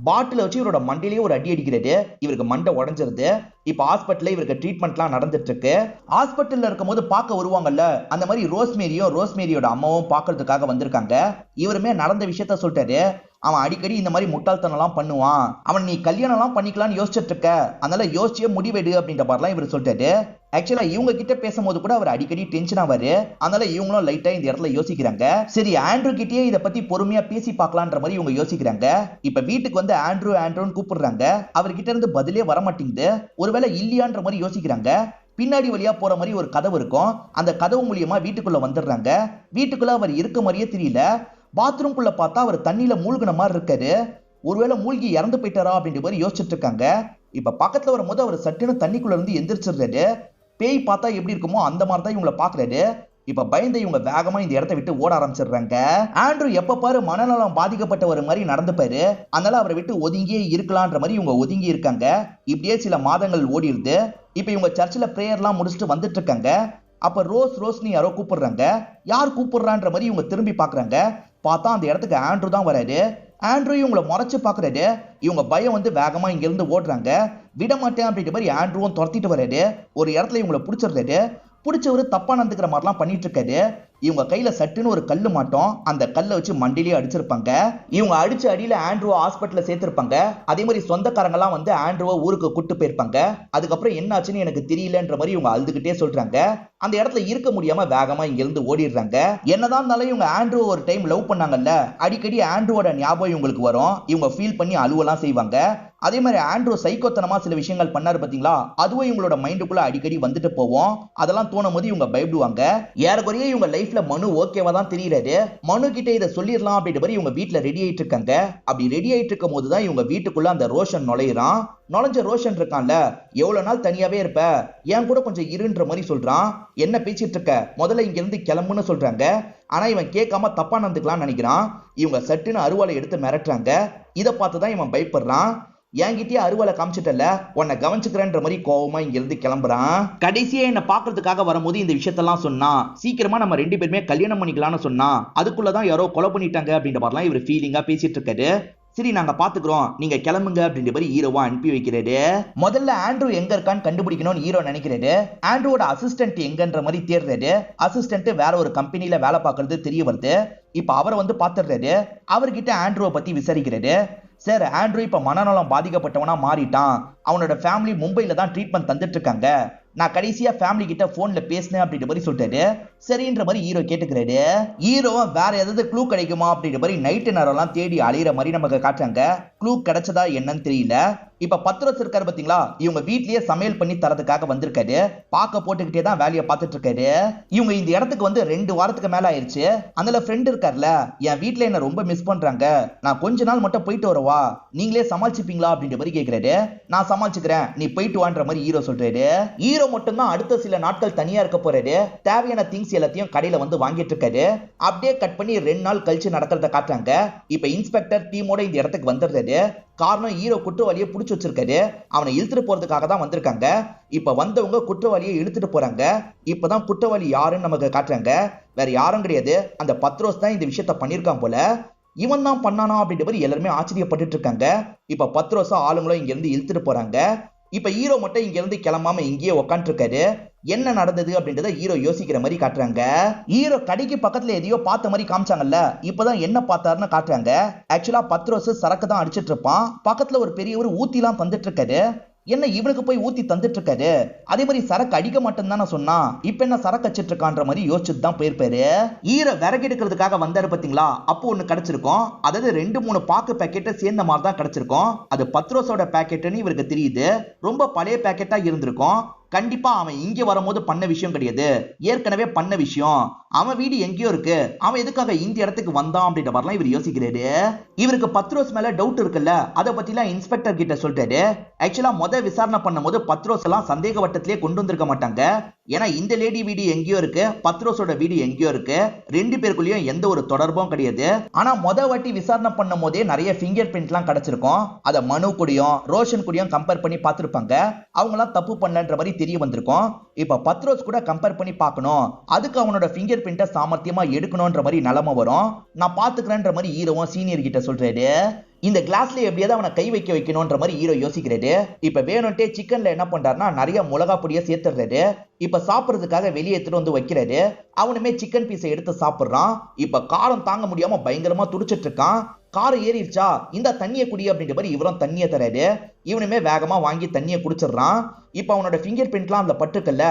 பாட்டில வச்சு இவரோட மண்டையிலேயே ஒரு அடி அடிக்கிறாரு. இவருக்கு மண்டை உடஞ்சிருது. இப்ப ஹாஸ்பிட்டல்ல இவருக்கு ட்ரீட்மெண்ட்லாம் நடந்துட்டு இருக்கு. ஹாஸ்பிட்டல்ல இருக்கும் போது பார்க்க வருவாங்கல்ல, அந்த மாதிரி ரோஸ்மேரியோட அம்மாவும் பார்க்கறதுக்காக வந்திருக்காங்க. இவருமே நடந்த விஷயத்த சொல்லிட்டாரு. அவன் அடிக்கடி இந்த மாதிரி முட்டாள்தனம் எல்லாம் பண்ணுவான், அவன் நீ கல்யாணம் எல்லாம் பண்ணிக்கலாம்னு யோசிச்சுட்டு இருக்க, அதனால யோசிச்சே முடிவெடு அப்படின்ற மாதிரிலாம் இவர் சொல்லிட்டாரு. ஆக்சுவலா இவங்க கிட்ட பேசும்போது கூட அவர் அடிக்கடி டென்ஷன் ஆவாரு. அதனால இவங்களும் லைட்டா இந்த இடத்துல யோசிக்கிறாங்க. சரி ஆண்ட்ரூ கிட்டயே இதை பத்தி பொறுமையா பேசி பார்க்கலான்ற மாதிரி இவங்க யோசிக்கிறாங்க. இப்ப வீட்டுக்கு வந்து ஆண்ட்ரூன்னு கூப்பிடுறாங்க. அவர்கிட்ட இருந்து பதிலே வர மாட்டேங்குது. ஒருவேளை இல்லையான்ற மாதிரி யோசிக்கிறாங்க. பின்னாடி வழியா போற மாதிரி ஒரு கதவு இருக்கும். அந்த கதவு மூலியமா வீட்டுக்குள்ள வந்துடுறாங்க. வீட்டுக்குள்ள அவர் இருக்க மாதிரியே தெரியல. பாத்ரூம்குள்ள பார்த்தா அவர் தண்ணியில மூழ்கின மாதிரி இருக்காரு. ஒருவேளை மூழ்கி இறந்து போயிட்டாரா அப்படின்ற மாதிரி யோசிச்சுட்டு இருக்காங்க. இப்ப பக்கத்துல வரும்போது அவர் சட்டுன்னு தண்ணிக்குள்ள இருந்து எந்திரிச்சிடுறாரு. பேய் பார்த்தா எப்படி இருக்குமோ அந்த மாதிரி தான் இவங்களை பாக்குறாரு. இப்ப பயந்து இவங்க வேகமா இந்த இடத்தை விட்டு ஓட ஆரம்பிச்சிடுறாங்க. ஆண்ட்ரூ எப்ப பாரு மனநலம் பாதிக்கப்பட்ட ஒரு மாதிரி நடந்துப்பாரு. அதனால அவரை விட்டு ஒதுங்கியே இருக்கலான்ற மாதிரி இவங்க ஒதுங்கி இருக்காங்க. இப்படியே சில மாதங்கள் ஓடிடுது. இப்ப இவங்க சர்ச்சில் பிரேயர்லாம் முடிச்சுட்டு வந்துட்டு இருக்காங்க. அப்ப ரோஸ்னு யாரோ கூப்பிடுறாங்க. யார் கூப்பிடுறான்ற மாதிரி இவங்க திரும்பி பாக்குறாங்க. பார்த்தா அந்த இடத்துக்கு ஆண்ட்ரூ தான் வராரு. ஆண்ட்ரூ இவங்களை முறைச்சு பாக்குறாரு. இவங்க பயம் வந்து வேகமா இங்க இருந்து ஓடுறாங்க. விட மாட்டேன் அப்படின்ற மாதிரி ஆண்ட்ரூவும் துரத்திட்டு வராரு. ஒரு இடத்துல இவங்களை பிடிச்சிடுறாரு. பிடிச்சவரு தப்பா நடந்துக்கிற மாதிரிலாம் பண்ணிட்டு இருக்காரு. இவங்க கையில சட்டுன்னு ஒரு கல்லு மாட்டோம். அந்த கல்லை வச்சு மண்டிலேயே அடிச்சிருப்பாங்க. இவங்க அடிச்ச அடியில ஆண்ட்ரூவை ஹாஸ்பிட்டல்ல சேர்த்திருப்பாங்க. அதே மாதிரி சொந்தக்காரங்க எல்லாம் வந்து ஆண்ட்ரூவை ஊருக்கு கூட்டு போயிருப்பாங்க. அதுக்கப்புறம் என்ன ஆச்சுன்னு எனக்கு தெரியலன்ற மாதிரி இவங்க அழுதுகிட்டே சொல்றாங்க. அந்த இடத்துல இருக்க முடியாம வேகமா இங்க இருந்து ஓடிடுறாங்க. என்னதான் இருந்தாலும் இவங்க ஆண்ட்ரூ ஒரு டைம் லவ் பண்ணாங்கல்ல, அடிக்கடி ஆண்ட்ரூவோட ஞாபகம் இவங்களுக்கு வரும். இவங்க ஃபீல் பண்ணி அழுவலாம் செய்வாங்க. அதே மாதிரி ஆண்ட்ரூ சைக்கோத்தனமா சில விஷயங்கள் பண்ணாரு பாத்தீங்களா, அதுவும் இவங்களோட மைண்டுக்குள்ள அடிக்கடி வந்துட்டு போவோம். அதெல்லாம் தோணும் போது இவங்க பயப்படுவாங்க. ஏறக்குறைய இவங்க லைஃப்ல மனு ஓகேவா தான் தெரியுறாரு. மனு கிட்ட இதை சொல்லிடலாம் அப்படின்ற மாதிரி இவங்க வீட்டுல ரெடி ஆயிட்டு இருக்காங்க. அப்படி ரெடி ஆயிட்டு இருக்கும் போதுதான் இவங்க வீட்டுக்குள்ள அந்த ரோஷன் நுழையிறான். நுழைஞ்ச ரோஷன் இருக்கான்ல, எவ்வளவு நாள் தனியாவே இருப்ப, என் கூட கொஞ்சம் இருன்ற மாதிரி சொல்றான். என்ன பேசிட்டு இருக்க, முதல்ல இங்க இருந்து கிளம்புன்னு சொல்றாங்க. ஆனா இவன் கேட்காம தப்பா நடந்துக்கலாம்னு நினைக்கிறான். இவங்க சட்டுன்னு அருவாளை எடுத்து மிரட்டுறாங்க. இதை பார்த்துதான் இவன் பயப்படுறான். என்கிட்டயே அருவாலை காமிச்சிட்டல, உன்னை கவனிச்சுக்கிறேன்ற மாதிரி கோவமா இங்க இருந்து கிளம்புறான். கடைசியா என்ன பாக்குறதுக்காக வரும்போது இந்த விஷயத்தெல்லாம் சொன்னா, சீக்கிரமா நம்ம 2 பேருமே கல்யாணம் பண்ணிக்கலாம்னு சொன்னா, அதுக்குள்ளதான் யாரோ கொலை பண்ணிட்டாங்க அப்படின்ற மாதிரிலாம் இவர் ஃபீலிங்கா பேசிட்டு இருக்காரு. சரி நாங்க பாத்துக்கிறோம், நீங்க கிளம்புங்க அப்படின்ற மாதிரி ஹீரோவா அனுப்பி வைக்கிறாரு. முதல்ல ஆண்ட்ரூ எங்க இருக்கான்னு கண்டுபிடிக்கணும்னு ஹீரோ நினைக்கிறாரு. ஆண்ட்ரூவோட அசிஸ்டன்ட் எங்கன்ற மாதிரி தேடுறாரு. அசிஸ்டன்ட் வேற ஒரு கம்பெனில வேலை பார்க்கறது தெரிய வருது. இப்ப அவரை வந்து பாத்துறாரு. அவர்கிட்ட ஆண்ட்ரூவை பத்தி விசாரிக்கிறாரு. சார், ஆண்ட்ரூ இப்ப மனநலம் பாதிக்கப்பட்டவனா மாறிட்டான். அவனோட ஃபேமிலி மும்பைல தான் ட்ரீட்மெண்ட் தந்துட்டு இருக்காங்க. நான் கடைசியா ஃபேமிலி கிட்ட போன்ல பேசினேன் அப்படின்ற மாதிரி சொல்லிட்டாரு. சரின்ற மாதிரி ஹீரோ கேட்டுக்கிறாரு. ஹீரோ வேற ஏதாவது க்ளூ கிடைக்குமா அப்படின்ற மாதிரி நைட்டு நேரம்லாம் தேடி அலையிற மாதிரி நமக்கு காட்டுறாங்க. க்ளூ கிடைச்சதா என்னன்னு தெரியல. இப்ப பத்ரோஸ் இருக்காரு பாத்தீங்களா, இவங்க வீட்லயே சமையல் பண்ணி தரதுக்காக வந்திருக்காரு. பாக்க போட்டுக்கிட்டே தான் வேலையை பார்த்துட்டு இருக்காரு. இவங்க இந்த இடத்துக்கு வந்து 2 வாரத்துக்கு மேல ஆயிடுச்சு. அதுல ஃப்ரெண்ட் இருக்காருல, என் வீட்டுல என்ன ரொம்ப மிஸ் பண்றாங்க, நான் கொஞ்ச நாள் மட்டும் போயிட்டு வரவா, நீங்களே சமாளிச்சுப்பீங்களா அப்படின்ற மாதிரி கேட்கிறாரு. நான் சமாளிச்சுக்கிறேன், நீ போயிட்டு வான்ற மாதிரி ஹீரோ சொல்றாரு. ஹீரோ மட்டும் தான் அடுத்த சில நாட்கள் தனியா இருக்க போறாரு. தேவையான திங்ஸ் எல்லாத்தையும் கடையில வந்து வாங்கிட்டு இருக்காரு. அப்படியே கட் பண்ணி 2 நாள் கழிச்சு நடக்கிறத காட்டுறாங்க. இப்ப இன்ஸ்பெக்டர் டீமோட இந்த இடத்துக்கு வந்துடுறாரு. காரணம், ஹீரோ குற்றவாளியை புடிச்சு வச்சிருக்காரு. அவனை இழுத்துட்டு போறதுக்காக தான் வந்திருக்காங்க. இப்ப வந்தவங்க குற்றவாளியை இழுத்துட்டு போறாங்க. இப்பதான் குற்றவாளி யாருன்னு நமக்கு காட்டுறாங்க. வேற யாரும் கிடையாது, அந்த பத்ரோஸ் தான் இந்த விஷயத்த பண்ணிருக்கான் போல. இவன் தான் பண்ணானா அப்படின்ற மாதிரி எல்லாருமே ஆச்சரியப்பட்டு இருக்காங்க. இப்ப பத்ரோஸா ஆளுங்களும் இங்க இருந்து இழுத்துட்டு போறாங்க. இப்ப ஹீரோ மட்டும் இங்க இருந்து கிளம்பாம இங்கேயே உட்காந்துட்டு இருக்காரு. என்ன நடந்தது அப்படின்றத ஹீரோ யோசிக்கிற மாதிரி காட்டுறாங்க. ஹீரோ கடைக்கு பக்கத்துல எதையோ பார்த்த மாதிரி காமிச்சாங்கல்ல, இப்பதான் என்ன பார்த்தாருன்னு காட்டுறாங்க. ஆக்சுவலா பத்ரோஸ் சரக்கு தான் அடிச்சிட்டு இருப்பான். பக்கத்துல ஒரு பெரியவர் ஊத்தி எல்லாம் தந்துட்டு இருக்காரு. என்ன இவனுக்கு போய் ஊத்தி தந்துட்டு இருக்காரு, அதே மாதிரி சரக்கு அடிக்க மாட்டேன்னு தானே சொன்னா, இப்ப என்ன சரக்கு அடிச்சிட்டு இருக்கான்ற மாதிரி யோசிச்சுட்டு தான் போயிருப்பாரு. ஹீரோ விறகு எடுக்கிறதுக்காக வந்தாரு பாத்தீங்களா, அப்போ ஒண்ணு கிடைச்சிருக்கும். அதாவது 2-3 பாக்கு பேக்கெட்டை சேர்ந்த மாதிரி தான் கிடைச்சிருக்கும். அது பத்ரோஸோட பேக்கெட்னு இவருக்கு தெரியுது. ரொம்ப பழைய பேக்கெட்டா இருந்திருக்கும். கண்டிப்பா அவன் இங்க வரும்போது பண்ண விஷயம் கிடையாது, ஏற்கனவே பண்ண விஷயம். அவன் வீடு எங்கேயோ இருக்கு, அவன் எதுக்காக இந்த இடத்துக்கு வந்தான் அப்படின்ற மாதிரிலாம் இவர் யோசிக்கிறாரு. இவருக்கு பத்ரோஸ் மேல டவுட் இருக்குல்ல, அதை பத்தி எல்லாம் இன்ஸ்பெக்டர் கிட்ட சொல்றாரு. ஆக்சுவலா விசாரணை பண்ணும்போது பத்ரோஸ் எல்லாம் சந்தேக வட்டத்திலே கொண்டு வந்திருக்க மாட்டாங்க. ஏன்னா இந்த லேடி வீடு எங்கேயோ இருக்கு, பத்ரோஸோட வீடு எங்கேயோ இருக்கு, 2 பேருக்குள்ளயும் எந்த ஒரு தொடர்பும் கிடையாது. ஆனா வாட்டி விசாரணை பண்ணும் போதே நிறைய பிங்கர் பிரிண்ட் எல்லாம் கிடைச்சிருக்கும். அதை மனு கூடயும் ரோஷன் கூடயும் கம்பேர் பண்ணி பார்த்திருப்பாங்க. அவங்க எல்லாம் தப்பு பண்ணன்ற மாதிரி தெரிய வந்திருக்கும். இப்ப பத்ரோஸ் கூட கம்பேர் பண்ணி பார்க்கணும், அதுக்கு அவனோட பிங்கர் பிரிண்ட சாமர்த்தியமா எடுக்கணும்ன்ற மாதிரி நிலைமை வரும். நான் பாத்துக்கிறேன்ற மாதிரி ஹீரோவும் சீனியர் கிட்ட சொல்றாரு. இந்த கிளாஸ்ல எப்படியாவது அவனை கை வைக்க வைக்கணும்ன்ற மாதிரி ஹீரோ யோசிக்கிறாரு. இப்ப வேணும்ட்டே சிக்கன்ல என்ன பண்றாருன்னா நிறைய மிளகா பொடியை சேர்த்துறாரு. இப்ப சாப்பிடுறதுக்காக வெளியே எடுத்துட்டு வந்து வைக்கிறாரு. அவனுமே சிக்கன் பீஸை எடுத்து சாப்பிடுறான். இப்ப காரம் தாங்க முடியாம பயங்கரமா துடிச்சிட்டு இருக்கான். காரம் ஏறிடுச்சா, இந்த தண்ணியை குடி அப்படின்ற மாதிரி இவரும் தண்ணியை தராரு. இவனுமே வேகமா வாங்கி தண்ணியை குடிச்சிடறான். இப்ப அவனோட பிங்கர் பிரிண்ட்லாம் அந்த பட்டுக்கல்ல,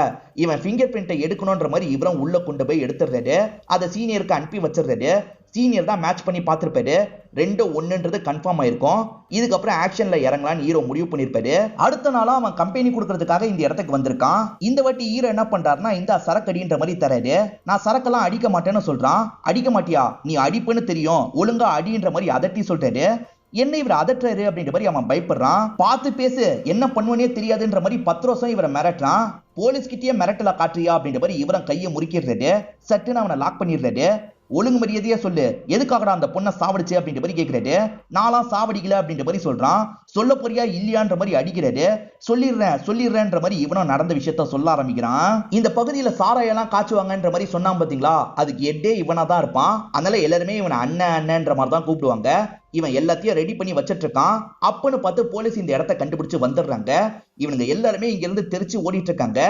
இவன் பிங்கர் பிரிண்டை எடுக்கணும்ன்ற மாதிரி இவரும் உள்ள கொண்டு போய் எடுத்துடுறாரு. அதை சீனியருக்கு அனுப்பி வச்சிடுறாரு. சீனியர் தான் மேட்ச் பண்ணி பார்த்திருப்பாரு. 2-1ன்றது கன்ஃபார்ம் ஆயிருக்கும். இதுக்கப்புறம் ஆக்ஷன்ல இறங்கலான்னு ஹீரோ முடிவு பண்ணிருப்பாரு. அடுத்த நாளா அவன் கம்பெனி கொடுக்கறதுக்காக இந்த இடத்துக்கு வந்திருக்கான். இந்த வாட்டி ஹீரோ என்ன பண்றாருன்னா, இந்த சரக்கடின்ற மாதிரி தராரு. நான் சரக்கெல்லாம் அடிக்க மாட்டேன்னு சொல்றான். அடிக்க மாட்டியா, நீ அடிப்புன்னு தெரியும், ஒழுங்கா அடின்ற மாதிரி அதட்டி சொல்றாரு. என்ன இவர் அதட்டுறாரு அப்படின்ற மாதிரி அவன் பயப்படுறான். பார்த்து பேசு, என்ன பண்ணுவனே தெரியாதுன்ற மாதிரி பத்ரோஸும் இவரை மிரட்டுறான். போலீஸ் கிட்டயே மிரட்டல காட்டுறியா அப்படின்ற மாதிரி இவரும் கையை முறிக்கிறாரு. சட்டுன்னு அவனை லாக் பண்ணிடுறாரு. ஒழுங்கு மரியாதையா சொல்லு, எதுக்காகடா அந்த பொண்ணை சாவடிச்சு அப்படின்ற மாதிரி கேட்கிறாரு. நான்லாம் சாவடிக்கல அப்படின்ற மாதிரி சொல்றான். சொல்ல போறியா இல்லையான்ற மாதிரி அடிக்கிறாரு. சொல்லிடுறேன்ற மாதிரி இவனும் நடந்த விஷயத்த சொல்ல ஆரம்பிக்கிறான். இந்த பகுதியில சாராயெல்லாம் காய்ச்சுவாங்கன்ற மாதிரி சொன்னான் பாத்தீங்களா, அதுக்கு எட்டே இவனா தான் இருப்பான். அதனால எல்லாருமே இவனை அண்ணன்ற மாதிரி தான் கூப்பிடுவாங்க. இவன் எல்லாத்தையும் ரெடி பண்ணி வச்சிட்டு இருக்கான். அப்பன்னு பார்த்து போலீஸ் இந்த இடத்த கண்டுபிடிச்சு வந்துடுறாங்க. இவனுங்க எல்லாருமே இங்க இருந்து தெரிச்சு ஓடிட்டு இருக்காங்க.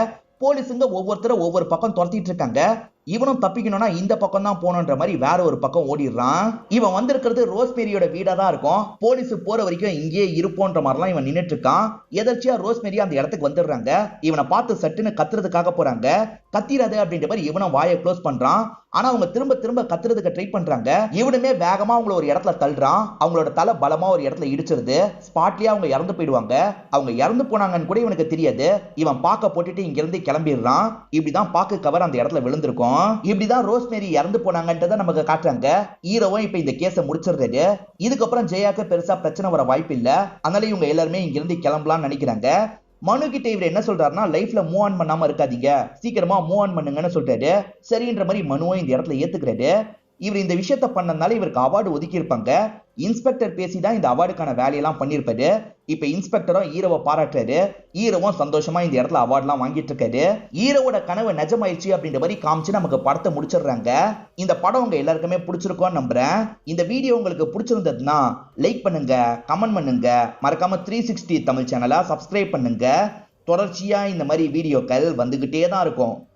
போலீஸுங்க ஒவ்வொருத்தரும் ஒவ்வொரு பக்கம் துரத்திட்டு இருக்காங்க. இவனும் தப்பிக்கணும்னா இந்த பக்கம் தான் போகணுன்ற மாதிரி வேற ஒரு பக்கம் ஓடிடுறான். இவன் வந்திருக்கிறது ரோஸ்மேரியோட வீடா தான் இருக்கும். போலீஸ் போற வரைக்கும் இங்கே இருப்போன்ற மாதிரிலாம் இவன் நின்னுட்டு இருக்கான். எதர்ச்சியா ரோஸ்மேரி அந்த இடத்துக்கு வந்துடுறாங்க. இவனை பார்த்து சட்டுன்னு கத்துறதுக்காக போறாங்க. கத்திராது அப்படின்ற மாதிரி இவனும் வாயை க்ளோஸ் பண்றான். ஆனா அவங்க திரும்ப திரும்ப கத்துறதுக்கு ட்ரை பண்றாங்க. இவனுமே வேகமா அவங்கள ஒரு இடத்துல தள்ளுறான். அவங்களோட தலை பலமா ஒரு இடத்துல இடிச்சிருது. ஸ்பாட்லயே அவங்க இறந்து போயிடுவாங்க. அவங்க இறந்து போனாங்கன்னு கூட இவனுக்கு தெரியாது. இவன் பாக்க போட்டுட்டு இங்க இருந்து கிளம்பிடுறான். இப்படிதான் பாக்கு கவர் அந்த இடத்துல விழுந்திருக்கும். இப்படிதான் ரோஸ்மேரி இறந்து போனாங்கன்றத நமக்கு காட்டுறாங்க. ஹீரோவும் இப்ப இந்த கேஸை முடிச்சிடுறாரு. இதுக்கப்புறம் ஜெயாக்கு பெருசா பிரச்சனை வர வாய்ப்பு இல்ல. அதனால இவங்க எல்லாருமே இங்க இருந்து கிளம்பலாம்னு நினைக்கிறாங்க. மனு கிட்ட இவர் என்ன சொல்றாருன்னா, லைஃப்ல மூவ் ஆன் பண்ணாம இருக்காதீங்க, சீக்கிரமா மூவ் ஆன் பண்ணுங்கன்னு சொல்றாரு. சரின்ற மாதிரி மனுவும் இந்த இடத்துல ஏத்துக்கிறாரு. இவர் இந்த விஷயத்த பண்ணனால இவருக்கு அவார்டு ஒதுக்கி இருப்பாங்க. இன்ஸ்பெக்டர் பேசிதான் இந்த அவார்டுக்கான வேலையெல்லாம் பண்ணிருப்பாரு. இப்ப இன்ஸ்பெக்டரும் ஹீரோவை பாராட்டுறாரு. ஹீரோவும் சந்தோஷமா இந்த இடத்துல அவார்ட்லாம் வாங்கிட்டு இருக்காரு. ஹீரோவோட கனவு நிஜமாயிடுச்சு அப்படின்ற மாதிரி காமிச்சு நமக்கு படத்தை முடிச்சிடுறாங்க. இந்த படம் உங்க எல்லாருக்குமே பிடிச்சிருக்கும்னு நம்புறேன். இந்த வீடியோ உங்களுக்கு பிடிச்சிருந்ததுன்னா லைக் பண்ணுங்க, கமெண்ட் பண்ணுங்க, மறக்காம 360 தமிழ் சேனலை சப்ஸ்கிரைப் பண்ணுங்க. தொடர்ச்சியா இந்த மாதிரி வீடியோக்கள் வந்துகிட்டே தான் இருக்கும்.